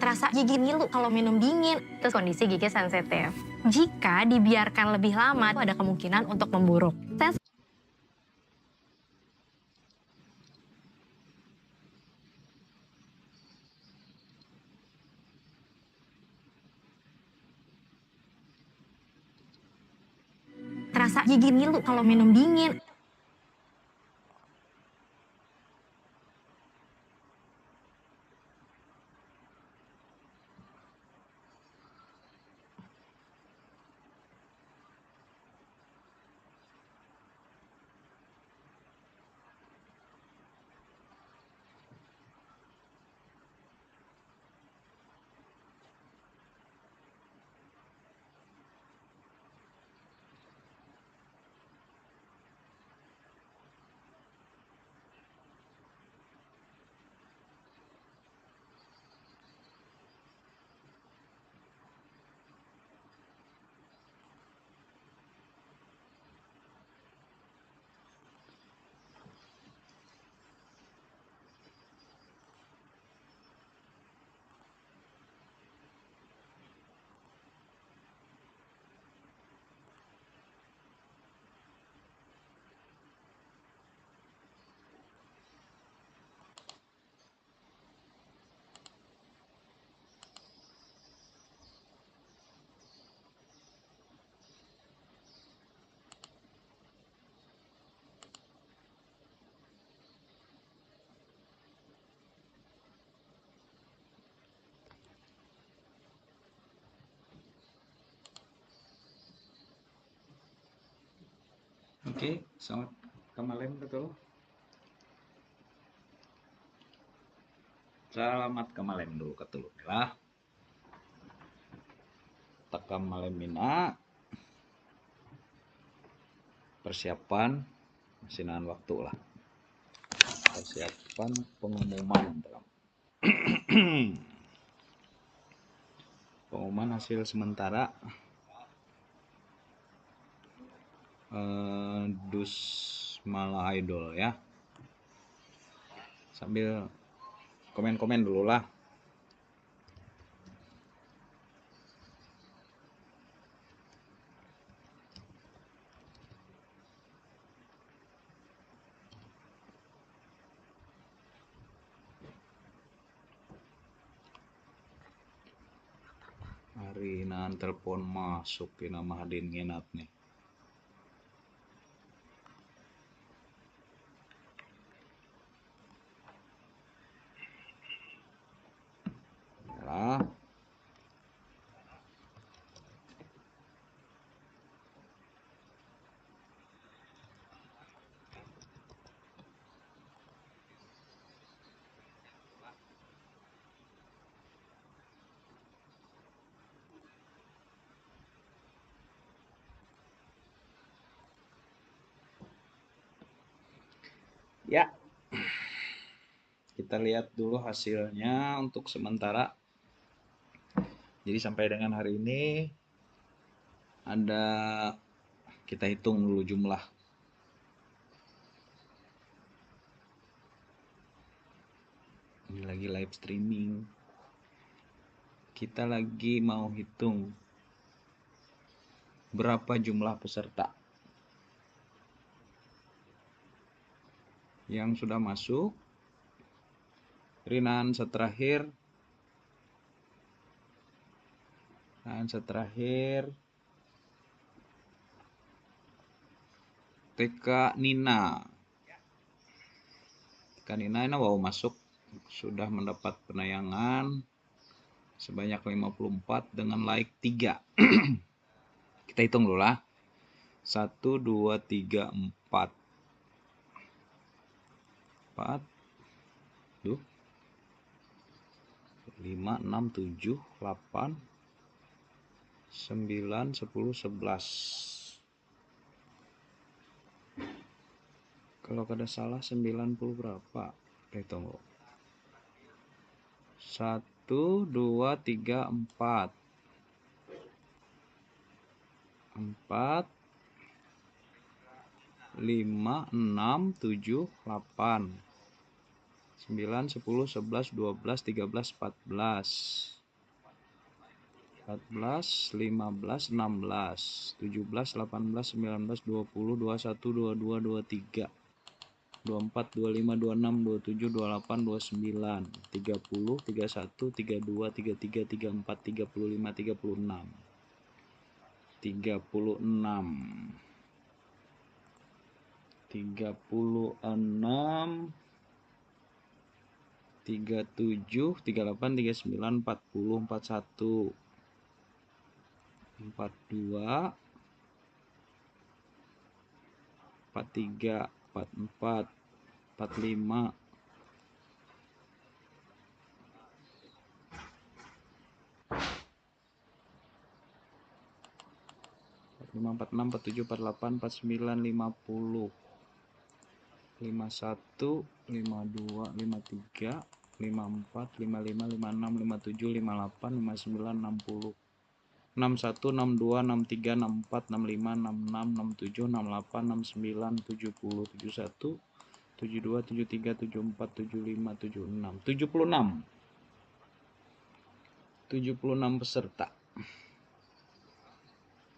terasa gigi ngilu kalau minum dingin. Terus kondisi gigi sensitif. Jika dibiarkan lebih lama, ada kemungkinan untuk memburuk. Terasa gigi ngilu kalau minum dingin. Oke, selamat kemarin betul. Selamat kemarin dulu ketelu lah. Tekam malam mina. Persiapan masinan waktu lah. Persiapan pengumuman dalam pengumuman hasil sementara Dus Mala Idol ya. Sambil komen-komen dulu lah. Hari nan telepon masuk ke nama Hadin nginat nih. Lah. Ya, kita lihat dulu hasilnya untuk sementara. Jadi sampai dengan hari ini ada, kita hitung dulu jumlah. Ini lagi live streaming. Kita lagi mau hitung berapa jumlah peserta yang sudah masuk. Rinan terakhir TK Nina ini mau masuk, sudah mendapat penayangan sebanyak 54 dengan like 3. Kita hitung dulu lah. 1 2 3 4 tuh 5 6 7 8 9 10 11. Kalau kada salah 90 berapa? Tunggu. 1 2 3 4 4 5 6 7 8 9, 10, 11, 12, 13, 14, 15, 16, 17, 18, 19, 20, 21, 22, 23, 24, 25, 26, 27, 28, 29, 30, 31, 32, 33, 34, 35, 36, 36, 36, 37, 38, 39, 40, 41, 42, 43, 44, 45, 45, 46, 47, 48, 49, 50, 51, 52, 53, 54, 55, 56, 57, 58, 59, 60, 61, 62, 63, 64, 65, 66, 67, 68, 69, 70, 71, 72, 73, 74, 75, 76, 76, 76 peserta.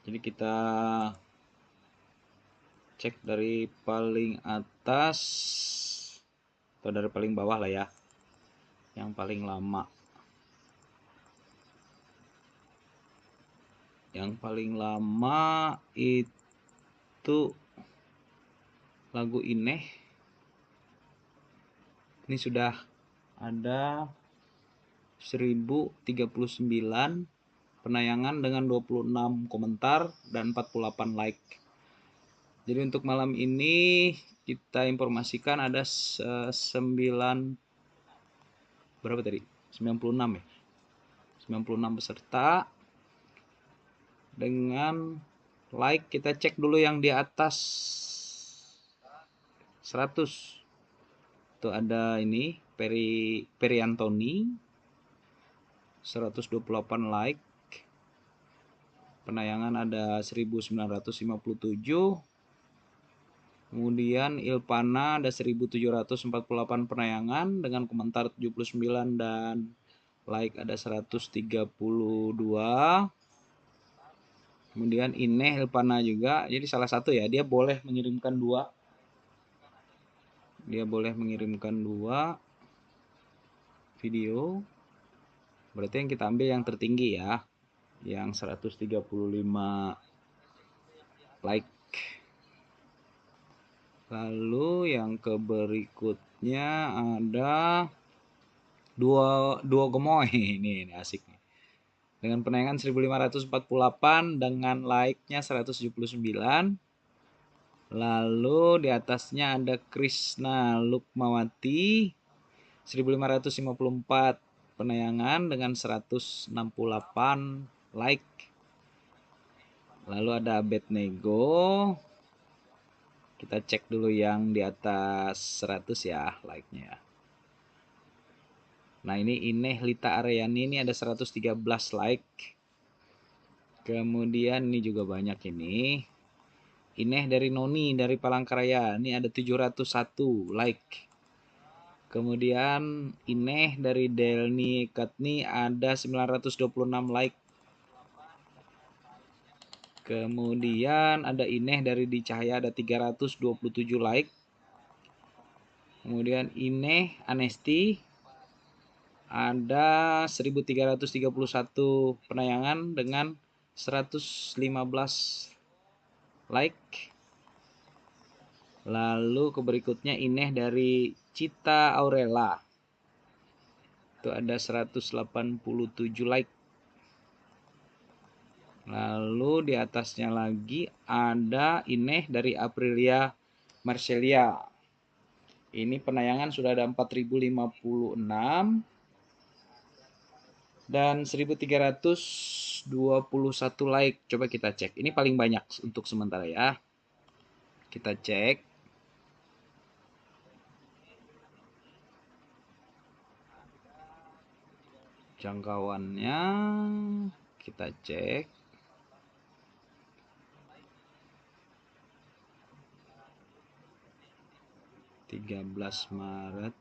Jadi kita cek dari paling atas atau dari paling bawah lah ya, yang paling lama. Yang paling lama itu lagu Ineh. Ini sudah ada 1039 penayangan dengan 26 komentar dan 48 like. Jadi untuk malam ini kita informasikan ada 96 ya. 96 peserta dengan like. Kita cek dulu yang di atas 100. Itu ada ini Peri Antoni 128 like. Penayangan ada 1957. Kemudian Ilpana ada 1748 penayangan dengan komentar 79 dan like ada 132. Kemudian Ineh Ilpana juga, jadi salah satu ya, dia boleh mengirimkan 2. Dia boleh mengirimkan 2 video. Berarti yang kita ambil yang tertinggi ya, yang 135 like. Lalu yang ke berikutnya ada dua gemoy ini asik nih. Dengan penayangan 1548 dengan like-nya 179. Lalu di atasnya ada Krishna Lukmawati 1554 penayangan dengan 168 like. Lalu ada Abednego. Kita cek dulu yang di atas 100 ya like-nya. Nah ini Ineh Lita Aryani ini ada 113 like. Kemudian ini juga banyak ini. Ineh dari Noni dari Palangkaraya ini ada 701 like. Kemudian Ineh dari Delni Katni ada 926 like. Kemudian ada Ineh dari Di Cahaya ada 327 like. Kemudian Ineh Anesti ada 1331 penayangan dengan 115 like. Lalu ke berikutnya Ineh dari Cita Aurela. Itu ada 187 like. Lalu di atasnya lagi ada Ineh dari Aprilia Marcelia. Ini penayangan sudah ada 4056 dan 1321 like. Coba kita cek. Ini paling banyak untuk sementara ya. Kita cek. Jangkauannya kita cek. 13 Maret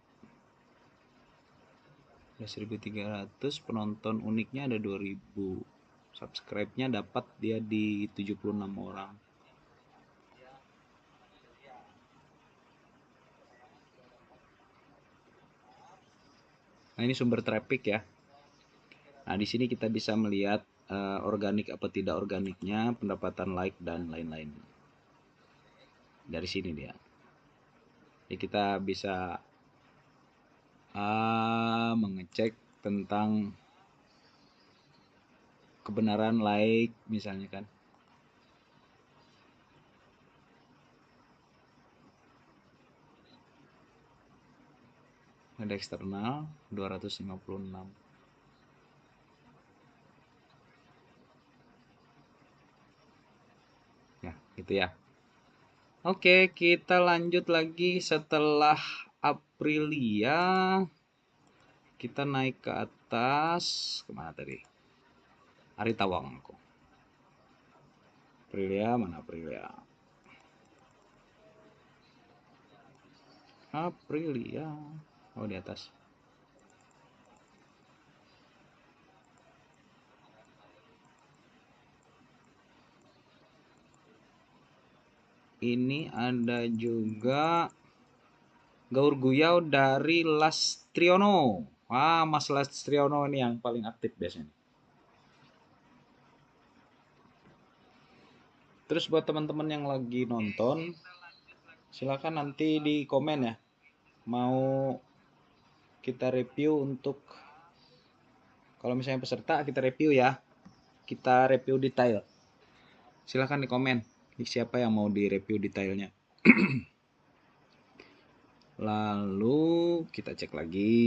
11.300, penonton uniknya ada 2.000, subscribe-nya dapat dia di 76 orang. Nah, ini sumber traffic ya. Nah, di sini kita bisa melihat organik apa tidak organiknya, pendapatan like dan lain-lain. Dari sini dia. Jadi kita bisa mengecek tentang kebenaran like misalnya kan. Ada eksternal 256. Ya, gitu ya. Oke, kita lanjut lagi setelah Aprilia. Kita naik ke atas. Kemana tadi? Aritawang aku. Aprilia, mana Aprilia? Aprilia. Oh, di atas. Ini ada juga Gaur Guyau dari Lastriono. Wah, Mas Lastriono ini yang paling aktif biasanya. Terus buat teman-teman yang lagi nonton, silakan nanti di komen ya. Mau kita review untuk, kalau misalnya peserta kita review ya. Kita review detail. Silakan di komen siapa yang mau di review detailnya. Lalu kita cek lagi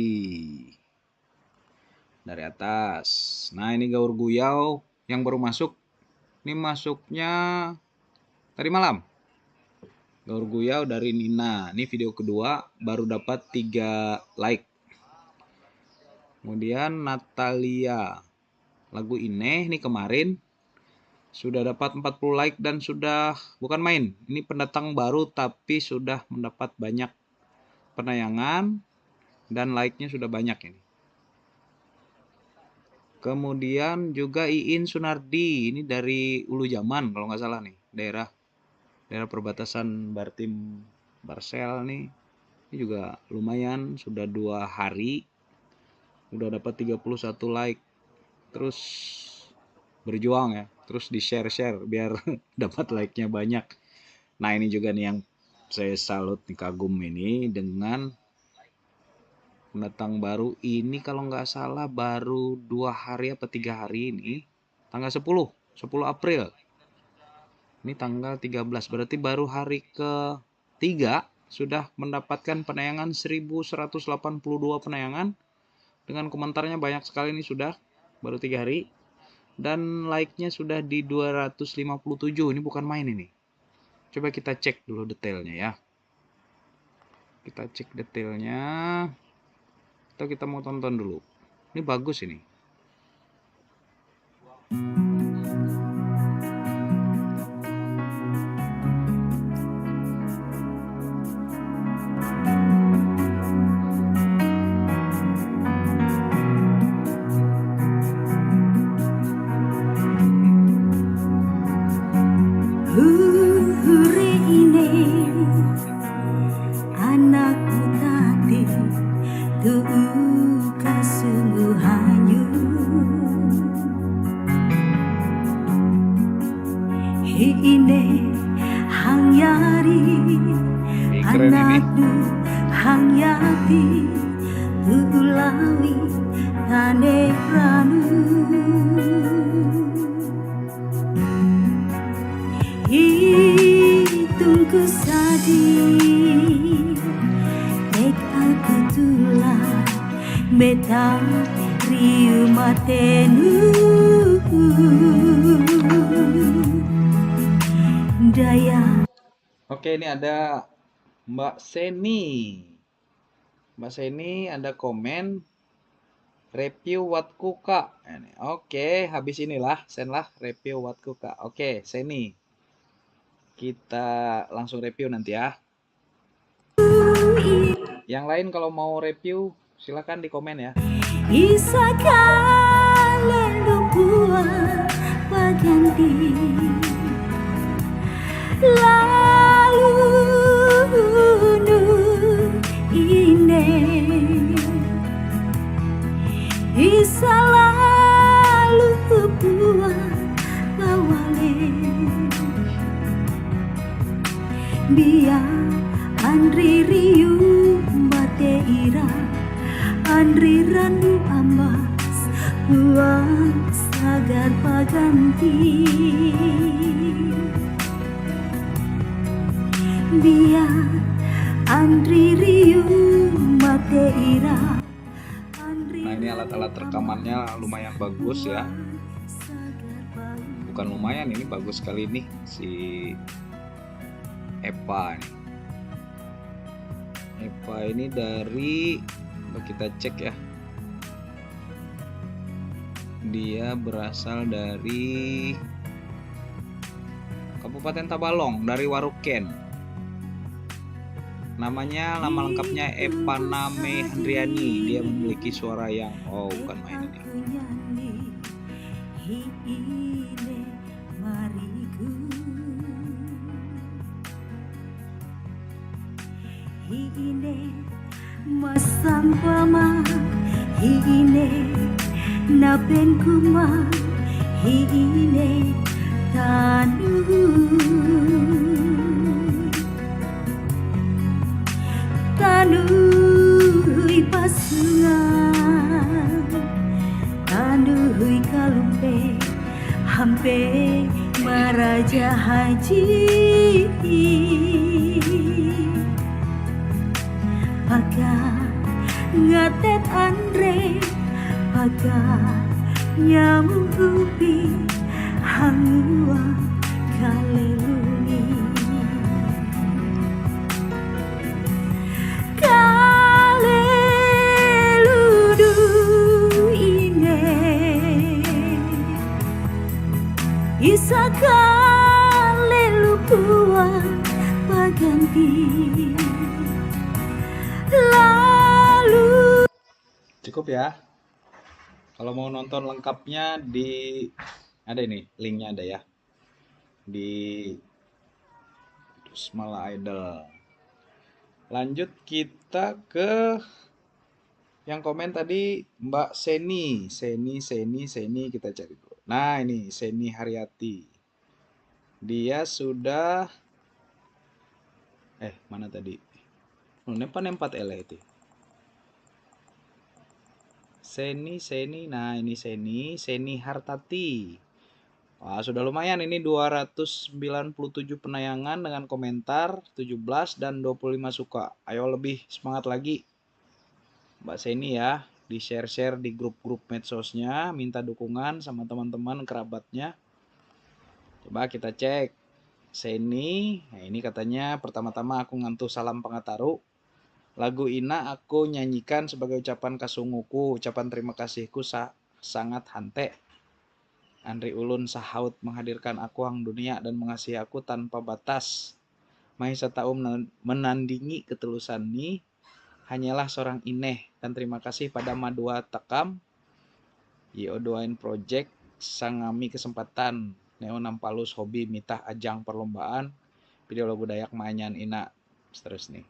dari atas. Nah, ini Gaur Guyau yang baru masuk. Ini masuknya tadi malam. Gaur Guyau dari Nina. Ini video kedua, baru dapat 3 like. Kemudian Natalia. Lagu ini kemarin sudah dapat 40 like dan sudah bukan main. Ini pendatang baru tapi sudah mendapat banyak penayangan dan like-nya sudah banyak ini. Kemudian juga Iin Sunardi, ini dari Ulu Jaman kalau nggak salah nih, daerah perbatasan Bartim Barsel nih. Ini juga lumayan, sudah 2 hari udah dapat 31 like. Terus berjuang ya, terus di share biar dapat like-nya banyak. Nah, ini juga nih yang saya salut nih, kagum ini dengan pendatang baru ini, kalau nggak salah baru 2 hari apa 3 hari ini, tanggal 10 April. Ini tanggal 13, berarti baru hari ke-3 sudah mendapatkan penayangan 1182 penayangan. Dengan komentarnya banyak sekali, ini sudah baru 3 hari. Dan like-nya sudah di 257, ini bukan main ini. Coba kita cek dulu detailnya ya. Kita cek detailnya. Atau kita mau tonton dulu. Ini bagus ini. Huri ini anakku tadi tuh sungguh hanyu. Ini hang yari anakku hang yati ulawi tane ranu. Hitungku sadih, ek aku tulah beta riu matenu daya. Oke, ini ada Mbak Seni. Mbak Seni ada komen review Watkuka. Oke, habis inilah senlah review Watkuka. Oke, Seni. Kita langsung review nanti ya. Yang lain kalau mau review silakan di komen ya. isa kaluluwa pagganti lalu nu ine isa lalu buat bawale biar Andri riu mate ira Andri randu ambas buang sagar paganti biar Andri riu mate ira. Nah, ini alat-alat rekamannya lumayan bagus ya. Bukan lumayan, ini bagus sekali nih si Epa nih. Epa ini dari, kita cek ya, dia berasal dari Kabupaten Tabalong, dari Waruken. Namanya, nama lengkapnya Epa Name Handriani. Dia memiliki suara yang bukan main ini. Hiine masang pama hiine napen kuma hiine tanu tanuhui pasungan tanuhui kalumpe hampe maraja haji paga ngatet Andre paga nyamuk upi hangua kaleluni kaleludu ine isa kalelu kuat paganti lalu. Cukup ya. Kalau mau nonton lengkapnya ada ini, linknya ada ya, di Smala Idol. Lanjut kita ke yang komen tadi, Mbak Seni kita cari dulu. Nah, ini Seni Haryati. Dia sudah mana tadi? Nempat itu. Seni, nah ini Seni Hartati. Wah, sudah lumayan ini 297 penayangan dengan komentar 17 dan 25 suka. Ayo lebih semangat lagi Mbak Seni ya, di share-share di grup-grup medsosnya, minta dukungan sama teman-teman kerabatnya. Coba kita cek Seni. Nah, ini katanya pertama-tama aku ngantuk salam pengataru. Lagu Ina aku nyanyikan sebagai ucapan kasunguku, ucapan terima kasihku sangat hante. Andri ulun sahaut menghadirkan aku ang dunia dan mengasihi aku tanpa batas. Mahisa tahu menandingi ketulusan ni hanyalah seorang ineh, dan terima kasih pada Madua Takam Yo doain project sangami kesempatan neo nampalus hobi mitah ajang perlombaan video lagu Dayak Manyan Ina terus nih.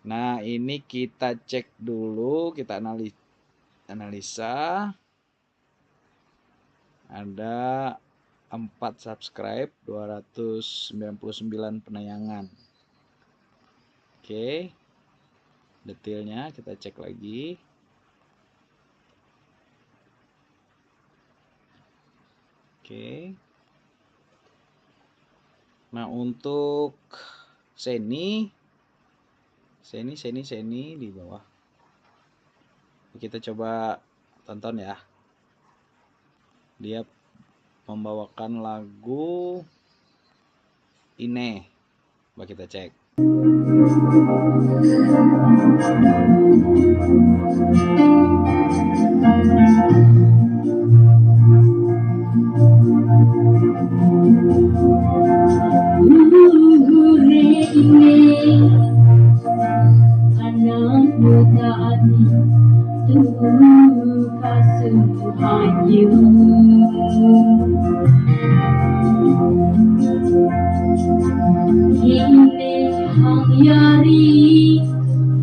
Nah, ini kita cek dulu, kita analisa. Ada 4 subscribe, 299 penayangan. Oke. Detailnya kita cek lagi. Oke. Nah, untuk Seni di bawah. Kita coba tonton ya. Dia membawakan lagu Ine. Coba kita cek. Anak muda hati Hine hang yari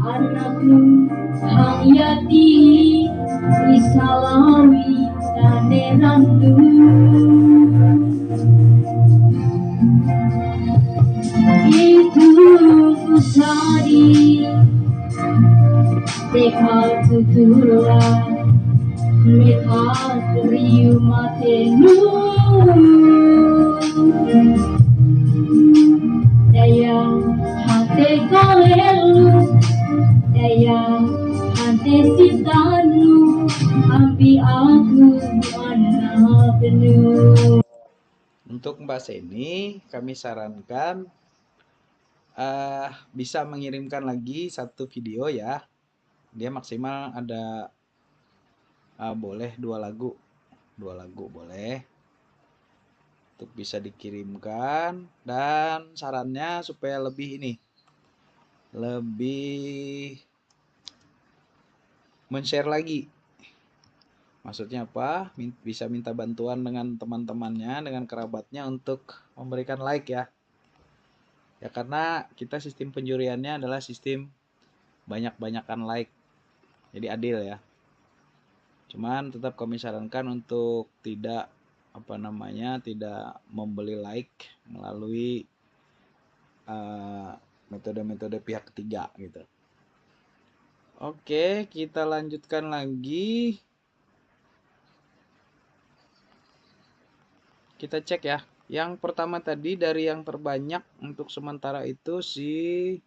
anakku hang yati isalawi dane rantu itu kusari dekal tutura lihat riu matenu daya hati kalelu daya hati sitanu ampi aku anak penuh. Untuk Mbak Seni, kami sarankan bisa mengirimkan lagi satu video ya. Dia maksimal ada boleh 2 lagu boleh. Untuk bisa dikirimkan, dan sarannya supaya lebih men-share lagi. Maksudnya apa? Bisa minta bantuan dengan teman-temannya, dengan kerabatnya untuk memberikan like ya. Ya karena kita sistem penjuriannya adalah sistem banyak-banyakan like. Jadi adil ya. Cuman tetap kami sarankan untuk tidak tidak membeli like melalui metode-metode pihak ketiga gitu. Oke, kita lanjutkan lagi. Kita cek ya. Yang pertama tadi dari yang terbanyak untuk sementara itu si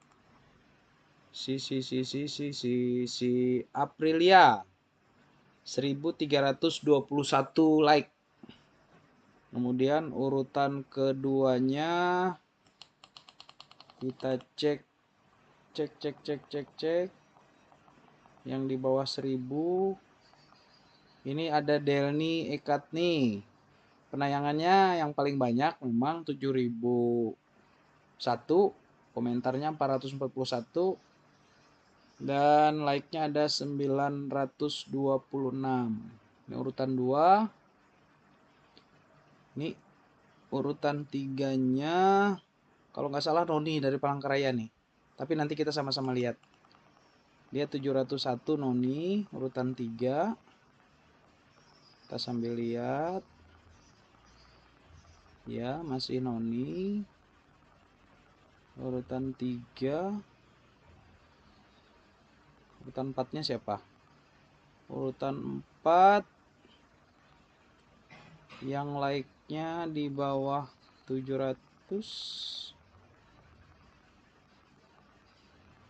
Aprilia 1321 like. Kemudian urutan keduanya kita cek yang di bawah 1000. Ini ada Delni Ekatni. Penayangannya yang paling banyak memang 7001, komentarnya 441, dan like-nya ada 926. Ini urutan 2. Ini urutan 3-nya kalau nggak salah Noni dari Palangkaraya nih. Tapi nanti kita sama-sama lihat. Dia 701 Noni, urutan 3. Kita sambil lihat. Ya, masih Noni. Urutan 3. Urutan 4-nya siapa? Urutan 4 yang like-nya di bawah 700.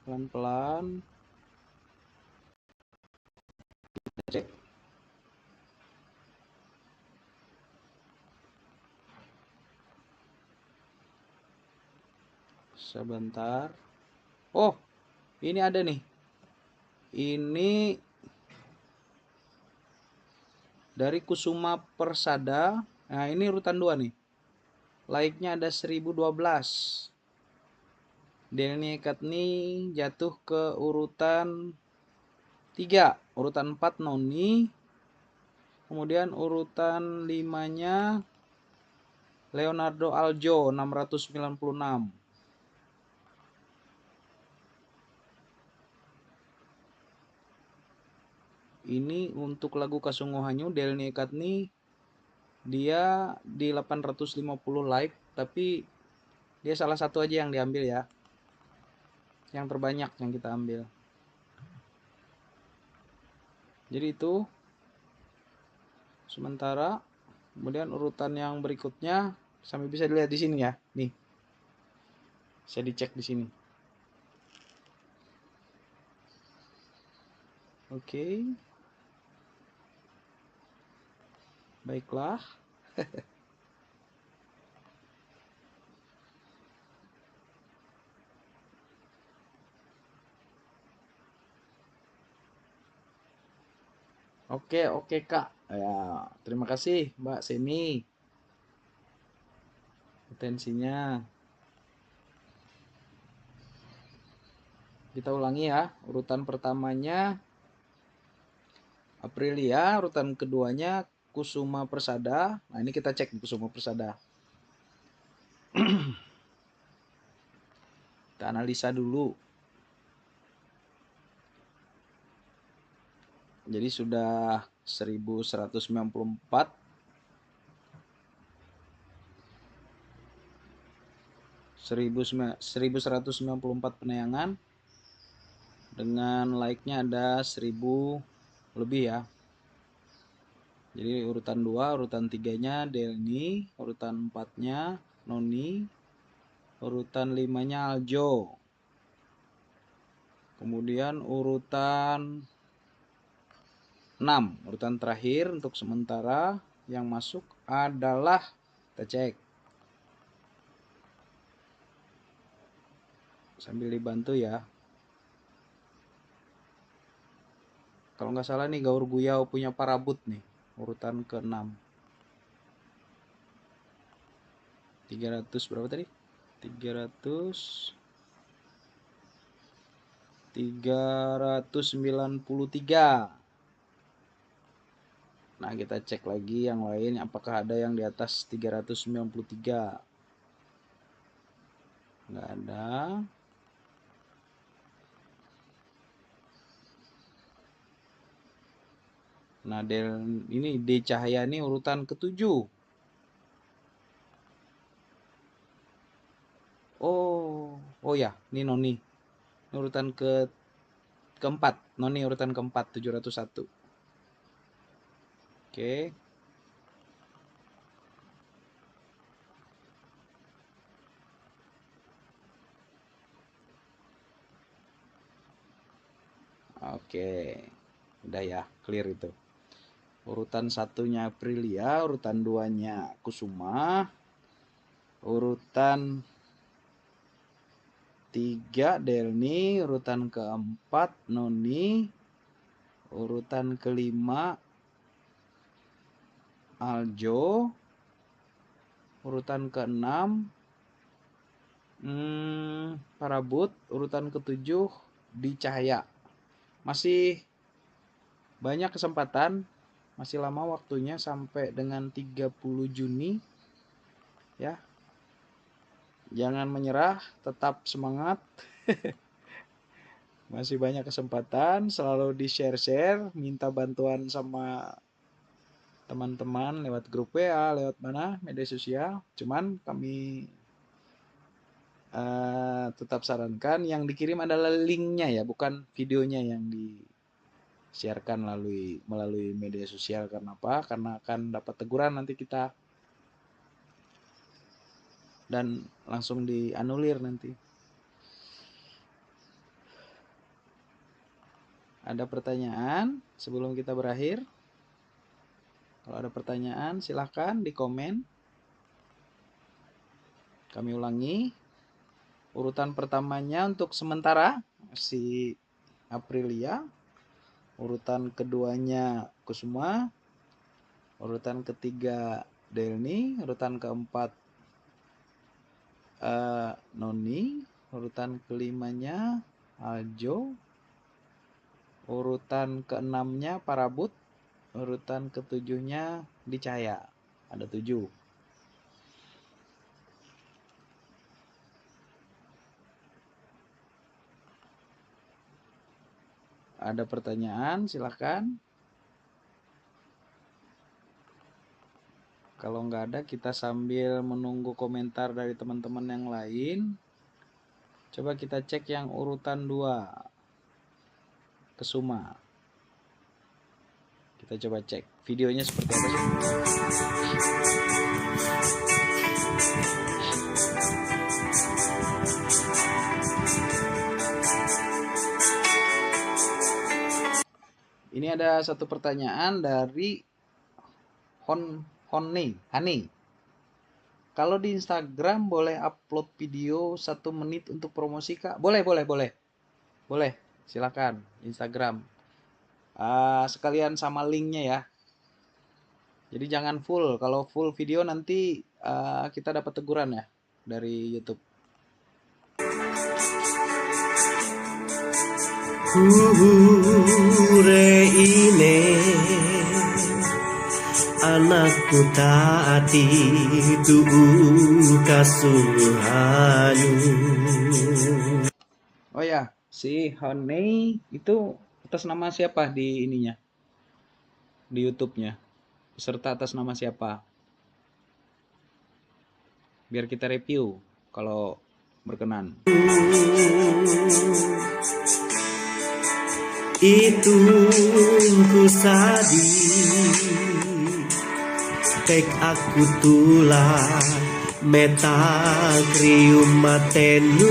Pelan-pelan. Cek. Sebentar. Oh, ini ada nih. Ini dari Kusuma Persada. Nah, ini urutan 2 nih. Like-nya ada 1012. Delni Ekatni jatuh ke urutan 3. Urutan 4 Noni. Kemudian urutan 5-nya Leonardo Aljo 696. Ini untuk lagu Kasungguhanyu Delni Ekatni dia di 850 like, tapi dia salah satu aja yang diambil ya. Yang terbanyak yang kita ambil. Jadi itu sementara. Kemudian urutan yang berikutnya sampai bisa dilihat di sini ya. Nih. Bisa dicek di sini. Oke. Baiklah. Oke Kak. Ya, terima kasih Mbak Seni. Atensinya. Kita ulangi ya. Urutan pertamanya Aprilia, urutan keduanya Kusuma Persada. Nah, ini kita cek Kusuma Persada. Kita analisa dulu. Jadi sudah 1194. 1194 penayangan. Dengan like-nya ada 1000 lebih ya. Jadi urutan 2, urutan 3-nya Delni, urutan 4-nya Noni, urutan 5-nya Aljo. Kemudian urutan 6, urutan terakhir untuk sementara yang masuk adalah, kita cek sambil dibantu ya. Kalau nggak salah nih Gaur Guyau punya Parabut nih, urutan ke-6. 300 berapa tadi? 393. Nah, kita cek lagi yang lain apakah ada yang di atas 393. Nggak ada. Nah, ini D Cahaya ini urutan ke-7. Oh ya, ini Noni. Ini urutan keempat. Noni urutan keempat, 701. Oke. Oke. Udah ya, clear itu. Urutan 1-nya Aprilia, urutan 2-nya Kusuma, urutan 3 Delni, urutan ke-4 Noni, urutan ke-5 Aljo, urutan ke-6 Parabut, urutan ke-7 Di Cahaya. Masih banyak kesempatan, masih lama waktunya sampai dengan 30 Juni ya. Jangan menyerah, tetap semangat. Masih banyak kesempatan, selalu di-share-share, minta bantuan sama teman-teman lewat grup WA, lewat mana, media sosial. Cuman kami tetap sarankan yang dikirim adalah linknya ya, bukan videonya yang di-sharekan melalui media sosial. Karena apa? Karena akan dapat teguran nanti kita dan langsung dianulir nanti. Ada pertanyaan sebelum kita berakhir? Kalau ada pertanyaan silahkan di komen. Kami ulangi. Urutan pertamanya untuk sementara si Aprilia. Urutan keduanya Kusuma. Urutan ketiga Delni. Urutan keempat Noni. Urutan kelimanya Aljo. Urutan keenamnya Parabut. Urutan ketujuhnya Di Cahaya. Ada 7. Ada pertanyaan silahkan. Kalau nggak ada, kita sambil menunggu komentar dari teman-teman yang lain. Coba kita cek yang urutan 2. Kusuma. Kita coba cek videonya seperti apa sih. Ini ada satu pertanyaan dari Hani. Kalau di Instagram boleh upload video 1 menit untuk promosi Kak? Boleh. Silakan Instagram. Sekalian sama linknya ya. Jadi jangan full. Kalau full video nanti kita dapat teguran ya dari YouTube. Reine anakku taati tubuh kasunghanyu. Oh ya, si Honey itu atas nama siapa di ininya? Di YouTube-nya. Peserta atas nama siapa? Biar kita review kalau berkenan. Itu ku sadi tek aku tulah meta krium matenu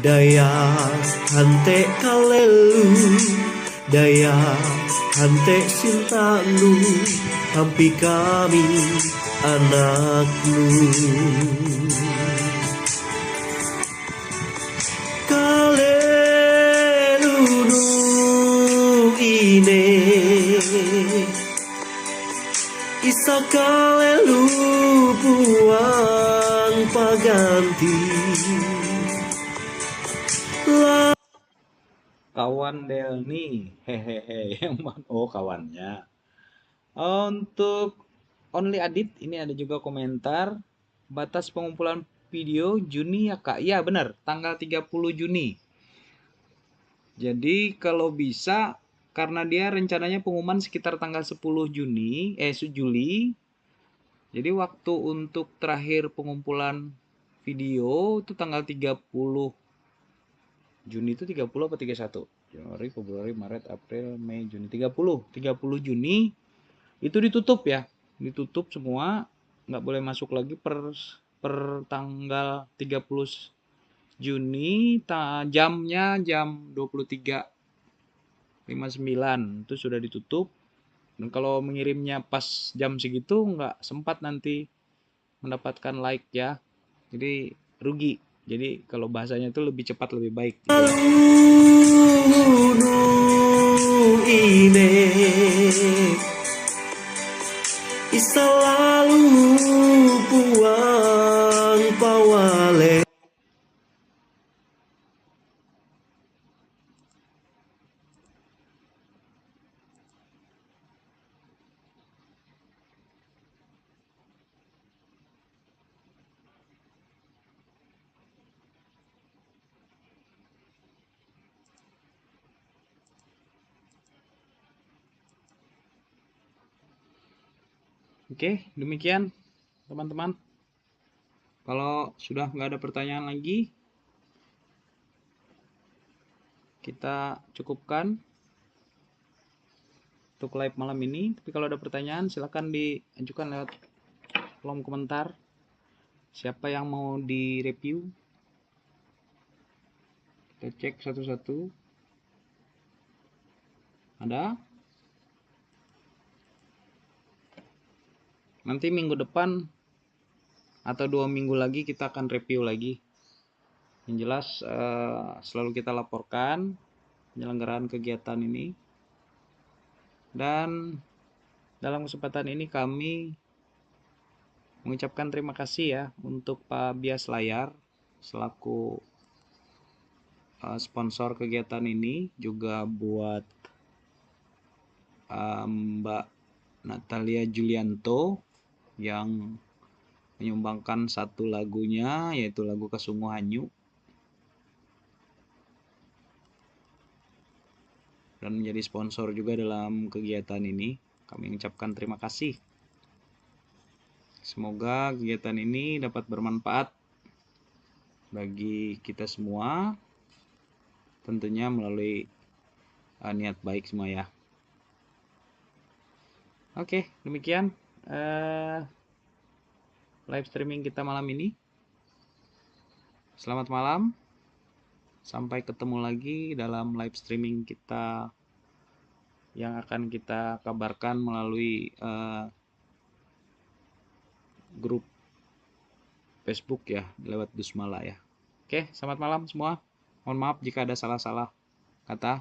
daya hante kalelu daya hante sintanu hampi kami anakmu kalelunu ine isa kalelu buang paganti Kawan Delni, hehehe, oh kawannya. Untuk Only Adit, ini ada juga komentar. Batas pengumpulan video Juni ya kak? Ya benar, tanggal 30 Juni. Jadi kalau bisa, karena dia rencananya pengumuman sekitar tanggal 10 Juli. Jadi waktu untuk terakhir pengumpulan video itu tanggal 30 Juni itu 30 apa 31? Januari, Februari, Maret, April, Mei, Juni. 30 Juni itu ditutup ya. Ditutup semua, nggak boleh masuk lagi per tanggal 30 Juni, jamnya jam 23.59 itu sudah ditutup. Dan kalau mengirimnya pas jam segitu nggak sempat nanti mendapatkan like ya. Jadi rugi. Jadi kalau bahasanya itu lebih cepat lebih baik gitu ya. ine selalu buang pawale. Oke, demikian teman-teman. Kalau sudah nggak ada pertanyaan lagi, kita cukupkan untuk live malam ini. Tapi kalau ada pertanyaan, silahkan diajukan lewat kolom komentar. Siapa yang mau direview? Kita cek satu-satu. Ada? Nanti minggu depan atau 2 minggu lagi kita akan review lagi. Yang jelas selalu kita laporkan penyelenggaraan kegiatan ini. Dan dalam kesempatan ini kami mengucapkan terima kasih ya untuk Pak Bias Layar selaku sponsor kegiatan ini, juga buat Mbak Natalia Julianto yang menyumbangkan satu lagunya, yaitu lagu Kasungguh Hanyu, dan menjadi sponsor juga dalam kegiatan ini. Kami mengucapkan terima kasih. Semoga kegiatan ini dapat bermanfaat bagi kita semua, tentunya melalui niat baik semua ya. Oke, demikian live streaming kita malam ini. Selamat malam. Sampai ketemu lagi dalam live streaming kita yang akan kita kabarkan melalui grup Facebook ya, lewat Dusmala ya. Oke, selamat malam semua. Mohon maaf jika ada salah-salah kata.